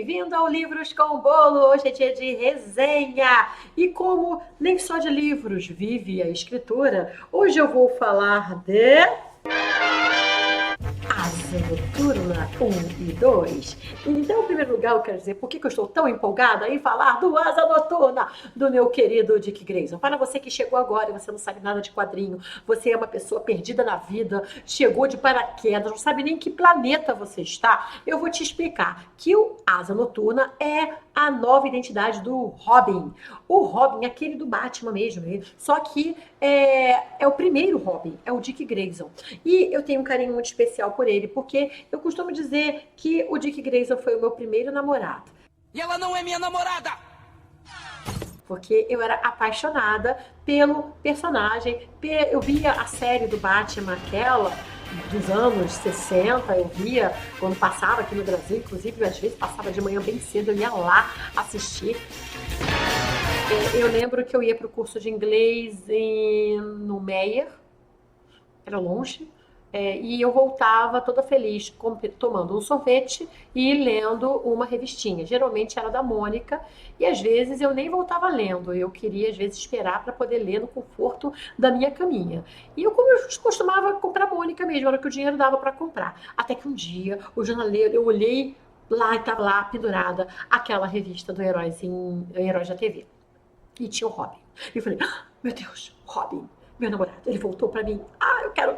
bem-vindo ao Livros com Bolo. Hoje é dia de resenha. E como nem só de livros vive a escritora, hoje eu vou falar de Asa Noturna 1 e 2. Então, em primeiro lugar, eu quero dizer por que eu estou tão empolgada em falar do Asa Noturna, do meu querido Dick Grayson. Para você que chegou agora e você não sabe nada de quadrinho, você é uma pessoa perdida na vida, chegou de paraquedas, não sabe nem em que planeta você está, eu vou te explicar que o Asa Noturna é a nova identidade do Robin. O Robin é aquele do Batman mesmo, só que é o primeiro Robin, é o Dick Grayson. E eu tenho um carinho muito especial por ele, porque eu costumo dizer que o Dick Grayson foi o meu primeiro namorado. E ela não é minha namorada! Porque eu era apaixonada pelo personagem. Eu via a série do Batman, aquela dos anos 60, eu via quando passava aqui no Brasil, inclusive às vezes passava de manhã bem cedo, eu ia lá assistir. Eu lembro que eu ia para o curso de inglês no Meyer, era longe, e eu voltava toda feliz, tomando um sorvete e lendo uma revistinha. Geralmente era da Mônica, e às vezes eu nem voltava lendo, eu queria às vezes esperar para poder ler no conforto da minha caminha. E eu costumava comprar Mônica mesmo, era que o dinheiro dava para comprar. Até que um dia, o jornaleiro, eu olhei lá e estava lá pendurada aquela revista do Heróis da TV. E tinha o Robin. E eu falei, meu Deus, Robin, meu namorado, ele voltou pra mim.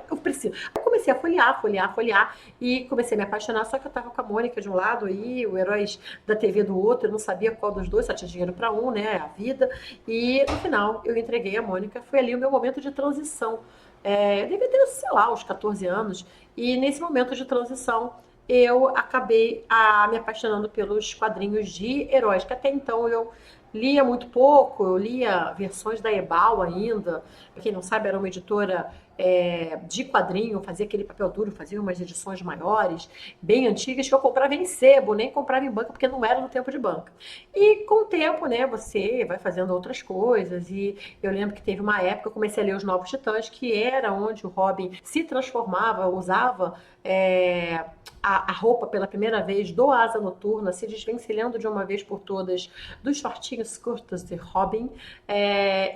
Eu preciso. Eu comecei a folhear e comecei a me apaixonar, só que eu tava com a Mônica de um lado e o Heróis da TV do outro, eu não sabia qual dos dois, só tinha dinheiro pra um, né, a vida. E no final eu entreguei a Mônica, foi ali o meu momento de transição. Eu devia ter, sei lá, uns 14 anos, e nesse momento de transição eu acabei me apaixonando pelos quadrinhos de heróis, que até então eu lia muito pouco, eu lia versões da Ebal ainda. Quem não sabe, era uma editora de quadrinho, fazia aquele papel duro, fazia umas edições maiores, bem antigas, que eu comprava em sebo, nem comprava em banca, porque não era no tempo de banca. E com o tempo, né, você vai fazendo outras coisas, e eu lembro que teve uma época, eu comecei a ler Os Novos Titãs, que era onde o Robin se transformava, usava a roupa pela primeira vez do Asa Noturna, se desvencilhando de uma vez por todas dos shortinhos curtos de Robin,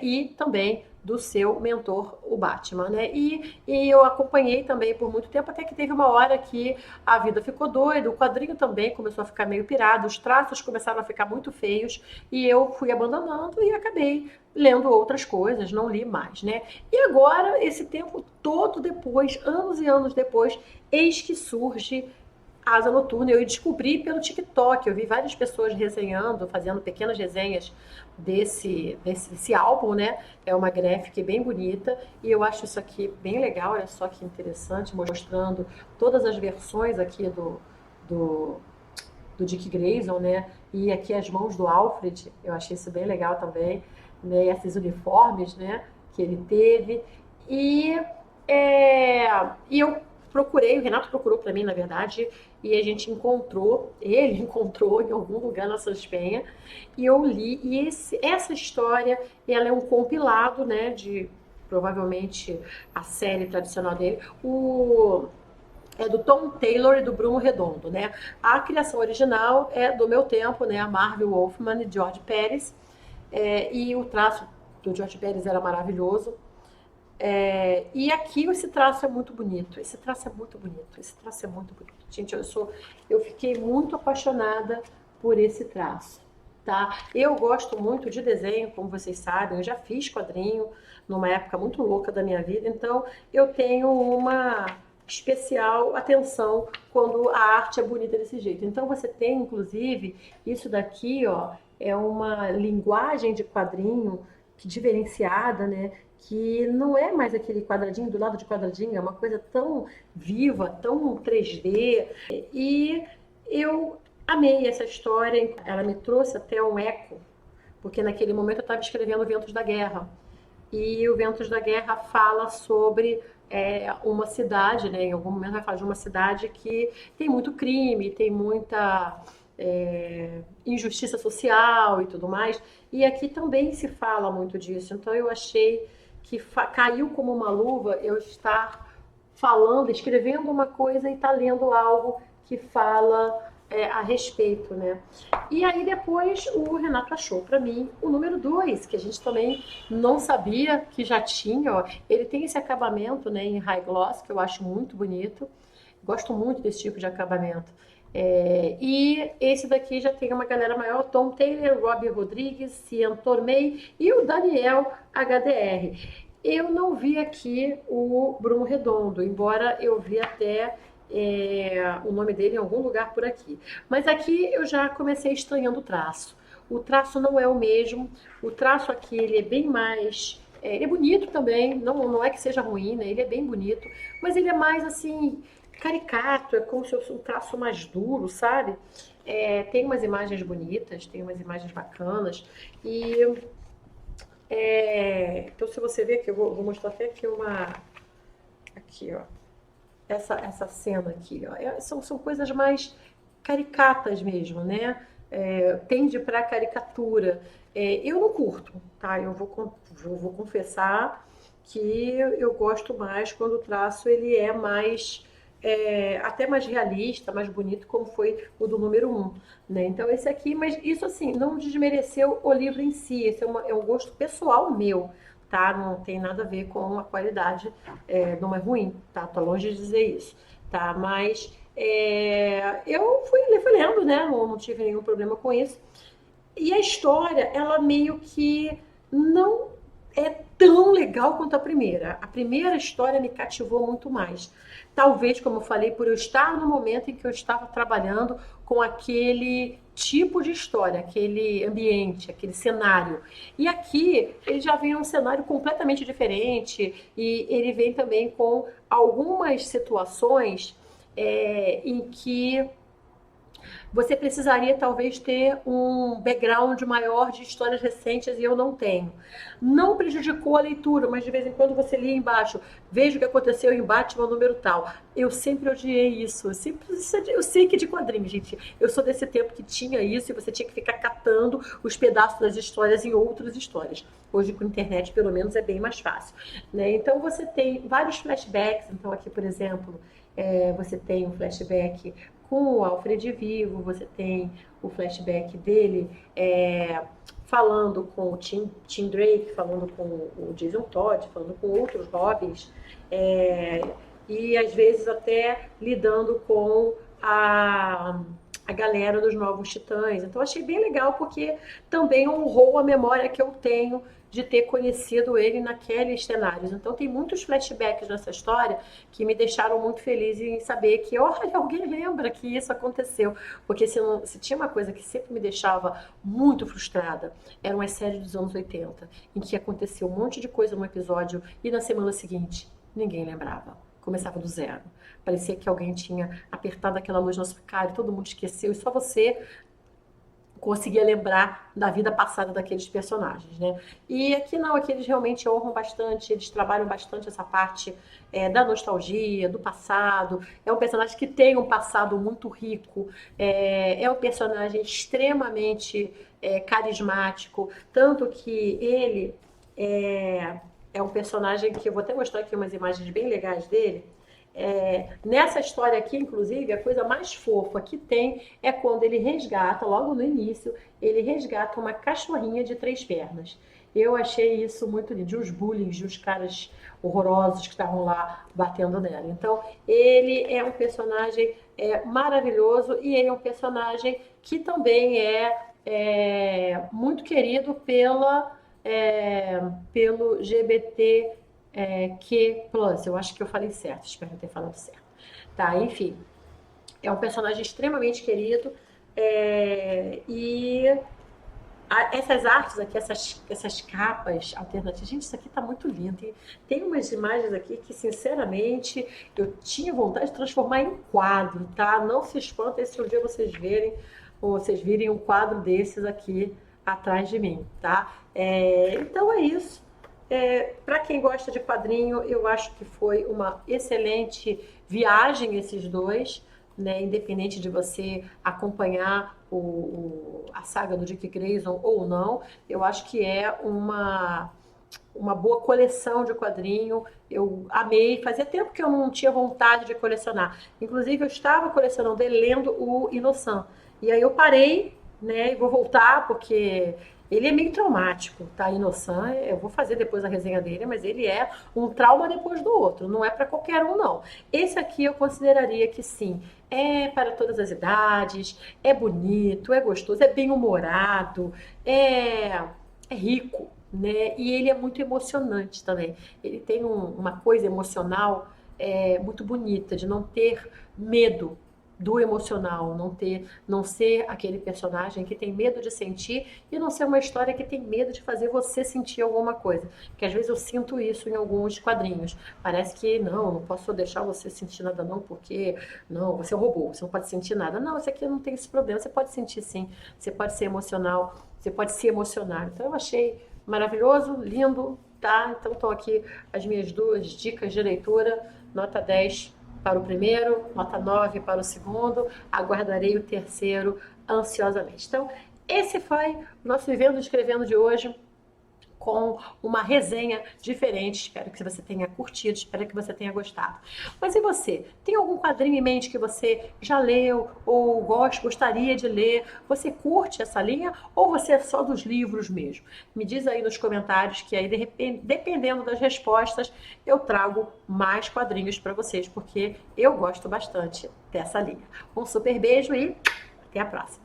e também do seu mentor, o Batman, né? E eu acompanhei também por muito tempo, até que teve uma hora que a vida ficou doida, o quadrinho também começou a ficar meio pirado, os traços começaram a ficar muito feios, e eu fui abandonando e acabei lendo outras coisas, não li mais, né? E agora, esse tempo todo depois, anos e anos depois, eis que surge Asa Noturna. Eu descobri pelo TikTok, eu vi várias pessoas resenhando, fazendo pequenas resenhas desse álbum, né? É uma graphic bem bonita e eu acho isso aqui bem legal, olha só que interessante, mostrando todas as versões aqui do Dick Grayson, né? E aqui as mãos do Alfred, eu achei isso bem legal também, né? E esses uniformes, né? Que ele teve. E eu procurei, o Renato procurou para mim, na verdade, e a gente ele encontrou em algum lugar na Saspenha, e eu li, e essa história, ela é um compilado, né, de provavelmente a série tradicional dele, é do Tom Taylor e do Bruno Redondo, né? A criação original é do meu tempo, né, a Marvel Wolfman e George Pérez, e o traço do George Pérez era maravilhoso. E aqui esse traço é muito bonito, esse traço é muito bonito. Gente, eu fiquei muito apaixonada por esse traço, tá? Eu gosto muito de desenho, como vocês sabem, eu já fiz quadrinho numa época muito louca da minha vida, então eu tenho uma especial atenção quando a arte é bonita desse jeito. Então você tem, inclusive, isso daqui, ó, é uma linguagem de quadrinho diferenciada, né? Que não é mais aquele quadradinho do lado de quadradinho, é uma coisa tão viva, tão 3D. E eu amei essa história, ela me trouxe até um eco, porque naquele momento eu estava escrevendo Ventos da Guerra. E o Ventos da Guerra fala sobre uma cidade, né? Em algum momento vai falar de uma cidade que tem muito crime, tem muita injustiça social e tudo mais. E aqui também se fala muito disso. Então eu achei que caiu como uma luva eu estar falando, escrevendo uma coisa e estar lendo algo que fala a respeito, né? E aí depois o Renato achou para mim o número 2, que a gente também não sabia que já tinha, ó. Ele tem esse acabamento, né, em high gloss, que eu acho muito bonito. Gosto muito desse tipo de acabamento. E esse daqui já tem uma galera maior: Tom Taylor, Robbie Rodrigues, Cian Tormey e o Daniel HDR. Eu não vi aqui o Bruno Redondo, embora eu vi até o nome dele em algum lugar por aqui. Mas aqui eu já comecei estranhando o traço. O traço não é o mesmo. O traço aqui ele é bem mais. Ele é bonito também, não é que seja ruim, né? Ele é bem bonito, mas ele é mais assim, caricato, é como se fosse um traço mais duro, sabe? Tem umas imagens bonitas, tem umas imagens bacanas. Então, se você ver aqui, eu vou mostrar até aqui uma. Aqui, ó. Essa cena aqui, ó. São coisas mais caricatas mesmo, né? Tende para caricatura. Eu não curto, tá? Eu vou confessar que eu gosto mais quando o traço ele é mais até mais realista, mais bonito, como foi o do número 1, né? Então esse aqui, mas isso assim, não desmereceu o livro em si, esse é um gosto pessoal meu, tá? Não tem nada a ver com a qualidade, não é ruim, tá? Tô longe de dizer isso, tá? Mas eu fui lendo, né? Não tive nenhum problema com isso. E a história, ela meio que não é tão legal quanto a primeira. A primeira história me cativou muito mais. Talvez, como eu falei, por eu estar no momento em que eu estava trabalhando com aquele tipo de história, aquele ambiente, aquele cenário. E aqui ele já vem um cenário completamente diferente e ele vem também com algumas situações em que você precisaria talvez ter um background maior de histórias recentes e eu não tenho. Não prejudicou a leitura, mas de vez em quando você lia embaixo, veja o que aconteceu em Batman número tal. Eu sempre odiei isso. Eu sei que é de quadrinhos, gente. Eu sou desse tempo que tinha isso e você tinha que ficar catando os pedaços das histórias em outras histórias. Hoje com a internet, pelo menos, é bem mais fácil, né? Então você tem vários flashbacks. Então aqui, por exemplo, você tem um flashback com o Alfred vivo, você tem o flashback dele falando com o Tim Drake, falando com o Jason Todd, falando com outros Robins, e às vezes até lidando com a galera dos Novos Titãs. Então achei bem legal porque também honrou a memória que eu tenho de ter conhecido ele naqueles cenários. Então tem muitos flashbacks nessa história que me deixaram muito feliz em saber que, olha, alguém lembra que isso aconteceu. Porque se tinha uma coisa que sempre me deixava muito frustrada, eram as séries dos anos 80, em que aconteceu um monte de coisa num episódio e na semana seguinte ninguém lembrava. Começava do zero. Parecia que alguém tinha apertado aquela luz no nosso cara e todo mundo esqueceu e só você conseguia lembrar da vida passada daqueles personagens, né? E aqui não, aqui eles realmente honram bastante, eles trabalham bastante essa parte da nostalgia, do passado. É um personagem que tem um passado muito rico, é um personagem extremamente carismático, tanto que ele é um personagem que eu vou até mostrar aqui umas imagens bem legais dele. Nessa história aqui, inclusive, a coisa mais fofa que tem é quando ele resgata, logo no início, ele resgata uma cachorrinha de 3 pernas. Eu achei isso muito lindo, de uns bullying, de uns caras horrorosos que estavam lá batendo nela. Então, ele é um personagem maravilhoso e ele é um personagem que também muito querido pelo GBT Q+, eu acho que eu falei certo, espero ter falado certo. Tá, enfim, é um personagem extremamente querido e essas artes aqui, essas capas alternativas, gente, isso aqui tá muito lindo. Tem umas imagens aqui que, sinceramente, eu tinha vontade de transformar em quadro, tá? Não se espantem se um dia vocês virem um quadro desses aqui atrás de mim, tá? Então é isso. Para quem gosta de quadrinho, eu acho que foi uma excelente viagem esses dois, né? Independente de você acompanhar a saga do Dick Grayson ou não, eu acho que é uma boa coleção de quadrinho. Eu amei, fazia tempo que eu não tinha vontade de colecionar. Inclusive, eu estava colecionando e lendo o Inosan. E aí eu parei, né, e vou voltar, porque ele é meio traumático, tá? Inosan, eu vou fazer depois a resenha dele, mas ele é um trauma depois do outro, não é para qualquer um, não. Esse aqui eu consideraria que sim, é para todas as idades, é bonito, é gostoso, é bem humorado, é rico, né? E ele é muito emocionante também. Ele tem uma coisa emocional muito bonita, de não ter medo do emocional, não ser aquele personagem que tem medo de sentir e não ser uma história que tem medo de fazer você sentir alguma coisa. Porque às vezes eu sinto isso em alguns quadrinhos. Parece que não posso deixar você sentir nada não, porque não, você é um robô, você não pode sentir nada. Não, isso aqui não tem esse problema, você pode sentir sim, você pode ser emocional, você pode se emocionar. Então eu achei maravilhoso, lindo, tá? Então estão aqui as minhas duas dicas de leitura, nota 10 para o primeiro, nota 9 para o segundo, aguardarei o terceiro ansiosamente. Então, esse foi o nosso Vivendo e Escrevendo de hoje, com uma resenha diferente. Espero que você tenha curtido, espero que você tenha gostado. Mas e você? Tem algum quadrinho em mente que você já leu ou gostaria de ler? Você curte essa linha ou você é só dos livros mesmo? Me diz aí nos comentários que aí, dependendo das respostas, eu trago mais quadrinhos para vocês, porque eu gosto bastante dessa linha. Um super beijo e até a próxima!